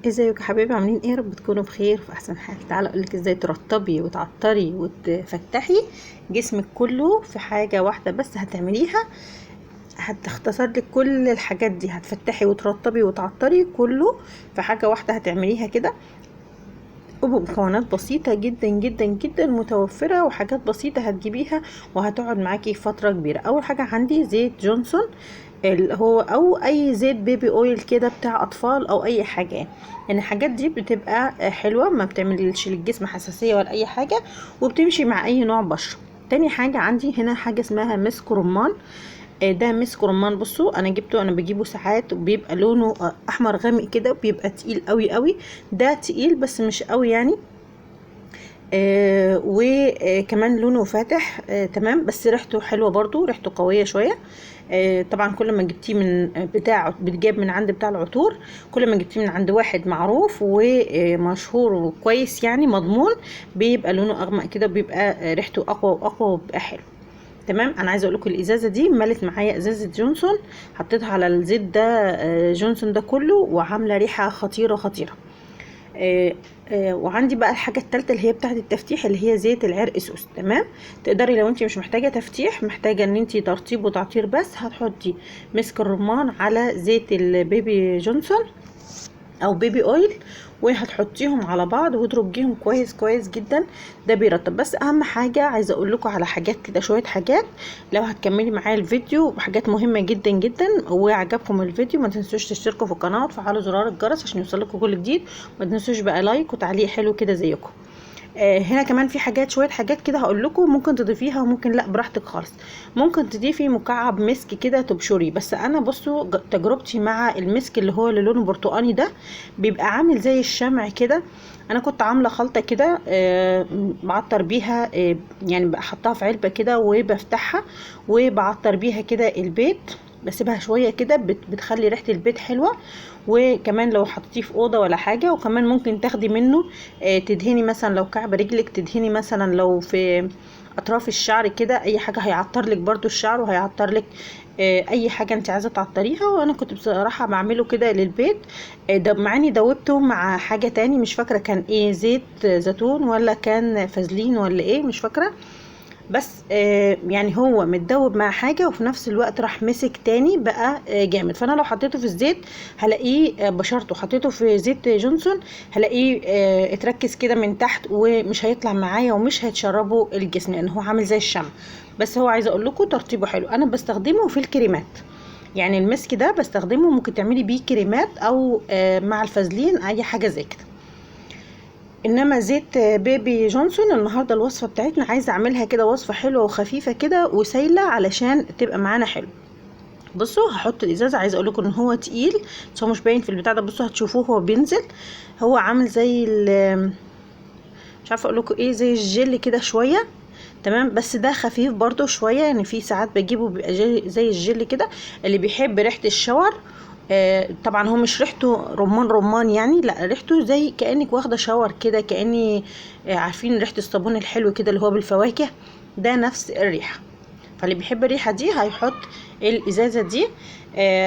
ازيكم يا حبايبي؟ عاملين ايه؟ رب تكونوا بخير وفي احسن حال. تعالى اقولك ازاي ترطبي وتعطري وتفتحي جسمك كله في حاجه واحده بس هتعمليها. هتختصر لك كل الحاجات دي، هتفتحي وترطبي وتعطري كله في حاجه واحده هتعمليها كده، وبمكونات بسيطه جدا جدا جدا متوفره، وحاجات بسيطه هتجيبيها وهتقعد معاكي فتره كبيره. اول حاجه عندي زيت جونسون، اللي هو او اي زيت بيبي اويل كده بتاع اطفال او اي حاجه، يعني الحاجات دي بتبقى حلوه، ما بتعملش للجسم حساسيه ولا اي حاجه، وبتمشي مع اي نوع بشره. تاني حاجه عندي هنا حاجه اسمها مسك رمان. ده مسك رمان، بصوا انا جبته، انا بجيبه ساعات بيبقى لونه احمر غامق كده، بيبقى تقيل قوي قوي. ده تقيل بس مش قوي يعني. وكمان لونه فاتح، تمام، بس ريحته حلوه برضو، ريحته قويه شويه. طبعا كل ما جبتيه من بتاع بتجاب من عند بتاع العطور، كل ما جبتيه من عند واحد معروف ومشهور وكويس يعني مضمون، بيبقى لونه اغمق كده، بيبقى ريحته اقوى واقوى وبيبقى حلو. تمام. انا عايزه اقول لكم الازازه دي ملت معايا ازازه جونسون، حطيتها على الزيت ده، جونسون ده كله، وعامله ريحه خطيره خطيره. وعندي بقى الحاجه الثالثه اللي هي بتاعه التفتيح، اللي هي زيت العرق سوس. تمام. تقدري لو انت مش محتاجه تفتيح، محتاجه ان انت ترطيب وتعطير بس، هتحطي مسك الرمان على زيت البيبي جونسون او بيبي اويل، وهتحطيهم على بعض وترجيهم كويس كويس جدا. ده بيرطب. بس اهم حاجه عايزه اقول لكم على حاجات كده، شويه حاجات لو هتكملي معايا الفيديو، حاجات مهمه جدا جدا. وعجبكم الفيديو ما تنسوش تشتركوا في القناه وتفعلوا زرار الجرس عشان يوصلكم كل جديد. ما تنسوش بقى لايك وتعليق حلو كده زيكم. هنا كمان في حاجات، شويه حاجات كده هقول لكم ممكن تضيفيها وممكن لا، براحتك خالص. ممكن تضيفي مكعب مسك كده تبشري، بس انا بصوا تجربتي مع المسك اللي هو اللي لونه برتقاني ده بيبقى عامل زي الشمع كده. انا كنت عامله خلطه كده، بعطر بيها، يعني بحطها في علبه كده وبفتحها وبعطر بيها كده البيت، بسيبها شويه كده، بتخلي ريحه البيت حلوه. وكمان لو حطيتيه في اوضه ولا حاجه، وكمان ممكن تاخدي منه تدهني مثلا لو كعب رجلك، تدهني مثلا لو في اطراف الشعر كده، اي حاجه هيعطر لك برضو الشعر، وهيعطر لك اي حاجه انت عايزه تعطريها. وانا كنت بصراحه بعمله كده للبيت. ده معاني دوبته مع حاجه تاني، مش فاكره كان ايه، زيت زيتون ولا كان فازلين ولا ايه، مش فاكره. بس يعني هو متدوب مع حاجه، وفي نفس الوقت راح مسك تاني بقى جامد. فانا لو حطيته في الزيت هلاقيه بشرته، حطيته في زيت جونسون هلاقيه اتركز كده من تحت، ومش هيطلع معايا ومش هيتشربه الجسم، لان هو عامل زي الشمع. بس هو عايزه اقول لكم ترطيبه حلو. انا بستخدمه في الكريمات، يعني المسك ده بستخدمه، ممكن تعملي بيه كريمات او مع الفازلين اي حاجه زي كده. انما زيت بيبي جونسون النهارده الوصفه بتاعتنا عايزه اعملها كده وصفه حلوه وخفيفه كده وسايله علشان تبقى معانا حلو. بصوا هحط الازازه، عايزه اقول لكم ان هو تقيل بس هو مش باين في البتاع ده. بصوا هتشوفوه هو بينزل، هو عامل زي مش عارفه اقول لكم ايه، زي الجل كده شويه. تمام. بس ده خفيف برضو شويه، يعني في ساعات بجيبه بيبقى زي الجل كده. اللي بيحب ريحه الشاور، طبعا هو مش ريحته رمان رمان يعني، لا، ريحته زي كأنك واخده شاور كده، كأني عارفين ريحه الصابون الحلو كده اللي هو بالفواكه، ده نفس الريحه. فاللي بيحب الريحه دي هيحط الازازه دي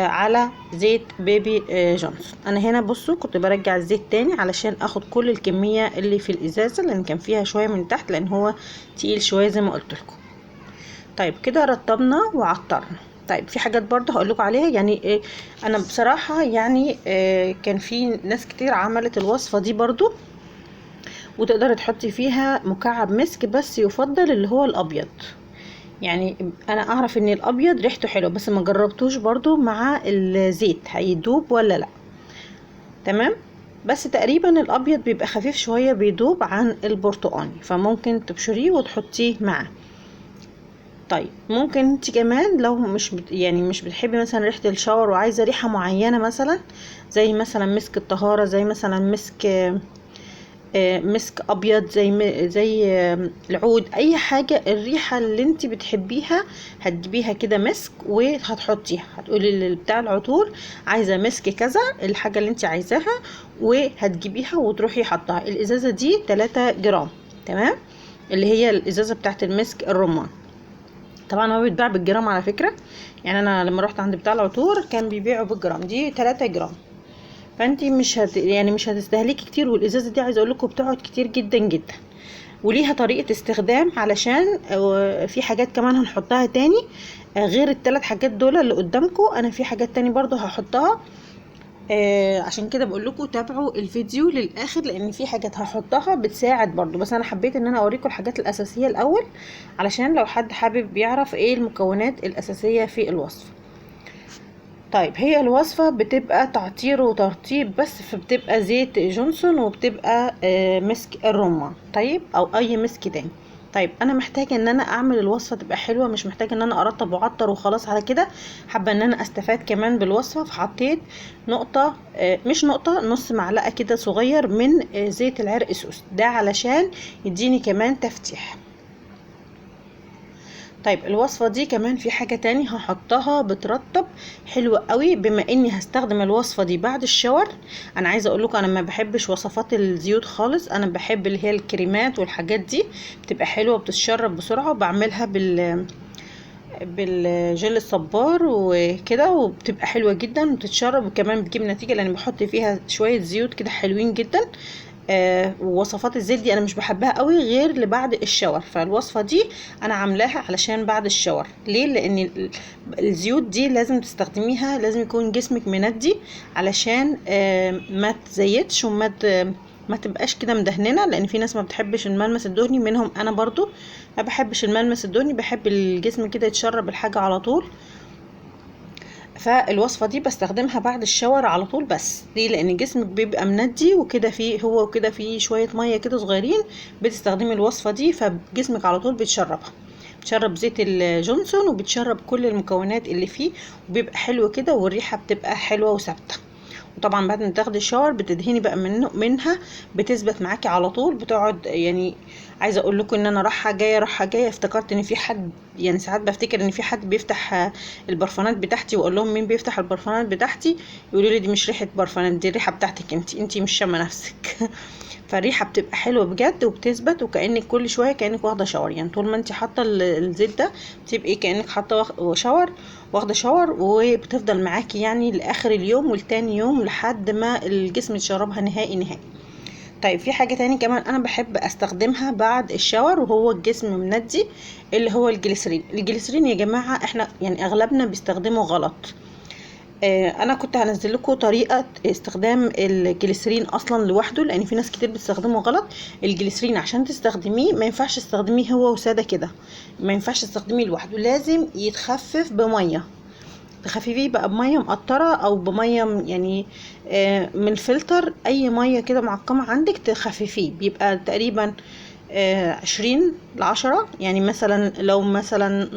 على زيت بيبي جونسون. انا هنا بصوا كنت برجع الزيت تاني علشان اخد كل الكميه اللي في الازازه، لان كان فيها شويه من تحت، لان هو تقيل شويه زي ما قلت لكم. طيب كده رطبنا وعطرنا. طيب في حاجات برضه هقول لكم عليها، يعني إيه، انا بصراحه يعني كان في ناس كتير عملت الوصفه دي برضه، وتقدر تحطي فيها مكعب مسك، بس يفضل اللي هو الابيض. يعني انا اعرف ان الابيض ريحته حلوه، بس ما جربتوش برضو مع الزيت هيدوب ولا لا. تمام. بس تقريبا الابيض بيبقى خفيف شويه، بيدوب عن البرتقاني، فممكن تبشريه وتحطيه معاه. طيب ممكن انت كمان لو مش يعني مش بتحبي مثلا ريحه الشاور وعايزه ريحه معينه، مثلا زي مثلا مسك الطهاره، زي مثلا مسك ابيض، زي العود، اي حاجه الريحه اللي انت بتحبيها هتجيبيها كده مسك وهتحطيها، هتقولي بتاع العطور عايزه مسك كذا، الحاجه اللي انت عايزاها، وهتجيبيها وتروحي حطها. الازازه دي 3 جرام. تمام. اللي هي الازازه بتاعت المسك الرمان. طبعا هو بيتباع بالجرام على فكره، يعني انا لما رحت عند بتاع العطور كان بيبيعوا بالجرام، دي 3 جرام. فانت مش هتستهلكي كتير. والازازه دي عايزه اقول لكم بتقعد كتير جدا جدا، وليها طريقه استخدام علشان في حاجات كمان هنحطها تاني غير الثلاث حاجات دول اللي قدامكم. انا في حاجات تاني برضو هحطها، عشان كده بقول لكم تابعوا الفيديو للاخر، لان في حاجات هحطها بتساعد برضو، بس انا حبيت ان انا اوريكم الحاجات الاساسيه الاول علشان لو حد حابب يعرف ايه المكونات الاساسيه في الوصفه. طيب هي الوصفة بتبقى تعطير وترطيب بس، فبتبقى زيت جونسون وبتبقى مسك الرمان، طيب او اي مسك تاني. طيب انا محتاجه ان انا اعمل الوصفه تبقى حلوه، مش محتاجه ان انا ارطب واعطر وخلاص على كده. حابه ان انا استفاد كمان بالوصفه، فحطيت نقطه مش نقطه، نص معلقه كده صغير من زيت العرق سوس ده علشان يديني كمان تفتيح. طيب الوصفة دي كمان في حاجة تاني هحطها بترطب حلوة قوي، بما اني هستخدم الوصفة دي بعد الشاور. انا عايزة اقول لكم انا ما بحبش وصفات الزيوت خالص، انا بحب اللي هي الكريمات والحاجات دي بتبقى حلوة وبتتشرب بسرعة، وبعملها بالجل الصبار وكده، وبتبقى حلوة جدا وبتتشرب، وكمان بتجيب نتيجة لان بحط فيها شوية زيوت كده حلوين جدا. ووصفات الزيت دي انا مش بحبها قوي غير لبعد الشاور، فالوصفه دي انا عاملاها علشان بعد الشاور. ليه؟ لان الزيوت دي لازم تستخدميها، لازم يكون جسمك مندي علشان ما تزيتش ما تبقاش كده مدهننه، لان في ناس ما بتحبش الملمس الدهني منهم، انا برضو ما بحبش الملمس الدهني، بحب الجسم كده يتشرب الحاجه على طول. فالوصفه دي بستخدمها بعد الشاور على طول. بس ليه؟ لان جسمك بيبقى مندي وكده، فيه هو وكده فيه شويه ميه كده صغيرين، بتستخدمي الوصفه دي فجسمك على طول بتشربها، بتشرب زيت الجونسون وبتشرب كل المكونات اللي فيه، وبيبقى حلو كده والريحه بتبقى حلوه وثابته. وطبعا بعد ما تاخدي الشاور بتدهني بقى منها، بتثبت معاكي على طول، بتقعد يعني. عايزه اقول لكم ان انا رايحه جايه رايحه جايه، افتكرت ان في حد، يعني ساعات بفتكر ان في حد بيفتح البرفانات بتاعتي، واقول لهم مين بيفتح البرفانات بتاعتي، يقولوا لي دي مش ريحه برفانات، دي الريحه بتاعتك انت مش شامه نفسك. فالريحه بتبقى حلوه بجد وبتثبت، وكانك كل شويه كانك واخده شاور، يعني طول ما انت حاطه الزيت ده بتبقي كانك حاطه شاور، واخده شاور، وبتفضل معاكي يعني لاخر اليوم ولتاني يوم لحد ما الجسم يشربها نهائي نهائي. طيب في حاجه تاني كمان انا بحب استخدمها بعد الشاور وهو الجسم مندي، اللي هو الجليسرين. الجليسرين يا جماعه احنا يعني اغلبنا بيستخدمه غلط. انا كنت هنزل لكم طريقه استخدام الجليسرين اصلا لوحده، لان في ناس كتير بتستخدمه غلط. الجليسرين عشان تستخدميه ما ينفعش تستخدميه هو وساده كده، ما ينفعش تستخدميه لوحده، لازم يتخفف بميه، تخففيه بقى بميه مقطره او بميه يعني من الفلتر، اي ميه كده معقمه عندك تخففيه، بيبقى تقريبا 20 ل10، يعني مثلا لو مثلا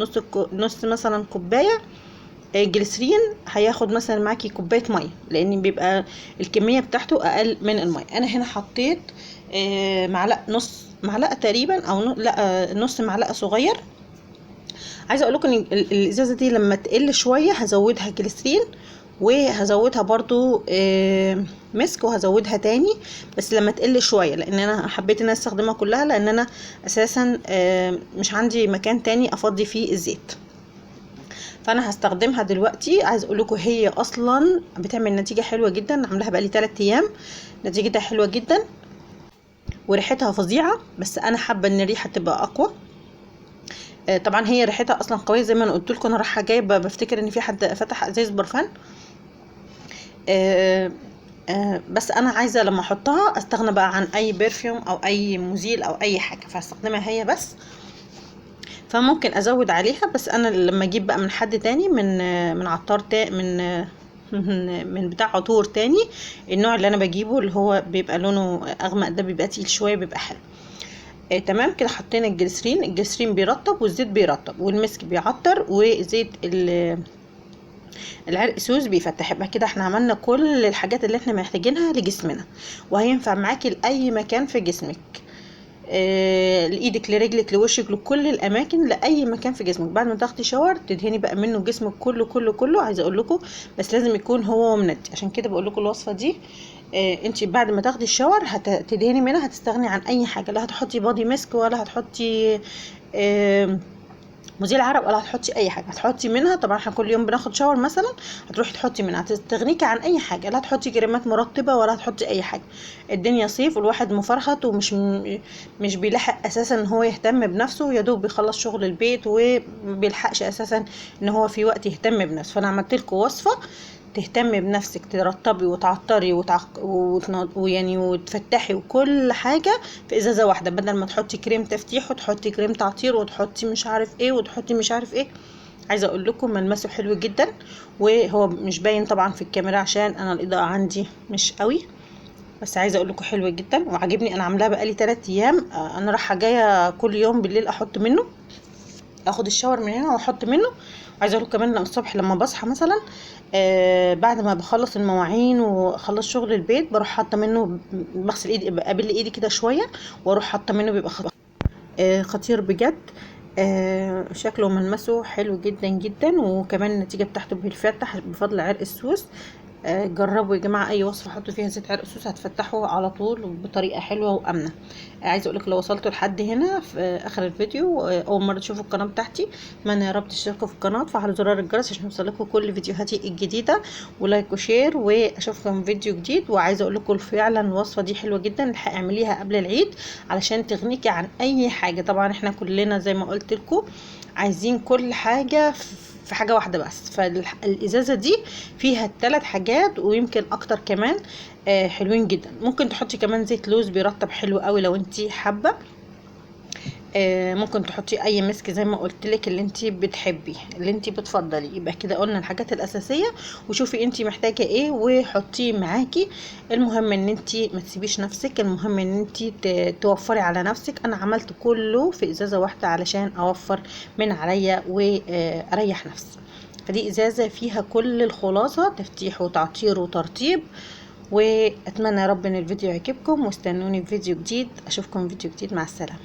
نص مثلا كوبايه جليسرين هياخد مثلا معاكي كوبايه ميه، لان بيبقى الكميه بتاعته اقل من الميه. انا هنا حطيت معلقه، نص معلقه تقريبا، او لا نص معلقه صغير. عايزه اقول لكم ان الازازه دي لما تقل شويه هزودها جليسرين، وهزودها برضو مسك، وهزودها تاني بس لما تقل شويه، لان انا حبيت ان انا استخدمها كلها، لان انا اساسا مش عندي مكان تاني افضي فيه الزيت، فانا هستخدمها دلوقتي. عايز اقول لكم هي اصلا بتعمل نتيجه حلوه جدا، عاملاها بقالي 3 ايام، نتيجتها حلوه جدا وريحتها فظيعه، بس انا حابه ان الريحه تبقى اقوى. طبعا هي ريحتها اصلا قويه، زي ما انا قلت لكم انا رايحه جايبه بفتكر ان في حد فتح ازاز برفان. بس انا عايزه لما احطها استغنى بقى عن اي برفيوم او اي مزيل او اي حاجه، فهستخدمها هي بس. فممكن ازود عليها، بس انا لما اجيب بقى من حد تاني، من عطار من بتاع عطور تاني، النوع اللي انا بجيبه اللي هو بيبقى لونه اغمق ده بيبقى تقيل شويه، بيبقى حلو. تمام كده. حطينا الجليسرين بيرطب، والزيت بيرطب، والمسك بيعطر، وزيت العرق سوس بيفتح. يبقى كده احنا عملنا كل الحاجات اللي احنا محتاجينها لجسمنا، وهينفع معاكي لاي مكان في جسمك، لايدك لرجلك لوشك لكل الاماكن، لاي مكان في جسمك. بعد ما تاخدي شاور تدهني بقى منه جسمك كله كله كله. عايزه اقول لكم بس لازم يكون هو مندي، عشان كده بقول لكم الوصفه دي انت بعد ما تاخدي الشاور هتدهني منها، هتستغني عن اي حاجه، لا هتحطي بادي ماسك ولا هتحطي مزيل عرق ولا هتحطي اي حاجه. هتحطي منها طبعا احنا كل يوم بناخد شاور مثلا، هتروحي تحطي منها، تستغنيكي عن اي حاجه، لا هتحطي كريمات مرطبه ولا هتحطي اي حاجه. الدنيا صيف والواحد مفرهط ومش مش بيلحق اساسا ان هو يهتم بنفسه، يا دوب بيخلص شغل البيت ومبيلحقش اساسا ان هو في وقت يهتم بنفسه. فانا عملت لكم وصفه تهتمي بنفسك، ترطبي وتعطري ويعني وتفتحي وكل حاجه في ازازه واحده، بدل ما تحطي كريم تفتيح وتحطي كريم تعطير وتحطي مش عارف ايه وتحطي مش عارف ايه. عايزه اقول لكم ملمسه حلو جدا، وهو مش باين طبعا في الكاميرا عشان انا الاضاءه عندي مش قوي، بس عايزه اقول لكم حلو جدا وعجبني. انا عاملاه بقالي 3 ايام. انا رايحه جايه كل يوم بالليل احط منه، اخد الشاور من هنا واحط منه. عايزه اقول كمان الصبح لما بصحى مثلا بعد ما بخلص المواعين واخلص شغل البيت بروح حاطه منه، بغسل ايدي، ابل ايدي كده شويه واروح حاطه منه، بيبقى خطير بجد. شكله وملمسه حلو جدا جدا، وكمان النتيجه بتاعته بيفتح بفضل عرق السوس. جربوا يا جماعه اي وصفه حطوا فيها زيت عرق سوس هتفتحوا على طول بطريقه حلوه وامنه. عايزه اقول لك لو وصلتوا لحد هنا في اخر الفيديو اول مره تشوفوا القناه بتاعتي، اتمنى يا رب تشتركوا في القناه وتفعلوا زرار الجرس عشان يوصلكوا كل فيديوهاتي الجديده، ولايك وشير، واشوفكم فيديو جديد. وعايزه اقول لكم فعلا الوصفه دي حلوه جدا، الحق اعمليها قبل العيد علشان تغنيكي عن اي حاجه. طبعا احنا كلنا زي ما قلت لكم عايزين كل حاجه في حاجه واحده بس، فالازازه دي فيها 3 حاجات ويمكن اكتر كمان. حلوين جدا. ممكن تحطي كمان زيت لوز بيرطب حلو قوي لو انتي حابه. ممكن تحطي اي مسك زي ما قلت لك اللي انتي بتحبيه اللي انتي بتفضلي. يبقى كده قلنا الحاجات الاساسيه، وشوفي انتي محتاجه ايه وحطيه معاكي. المهم ان انتي ما تسيبيش نفسك، المهم ان انتي توفري على نفسك. انا عملت كله في ازازه واحده علشان اوفر من عليا واريح نفسي. فدي ازازه فيها كل الخلاصه، تفتيح وتعطير وترطيب. واتمنى يا رب ان الفيديو يعجبكم، واستنوني في فيديو جديد. اشوفكم في فيديو جديد، مع السلامه.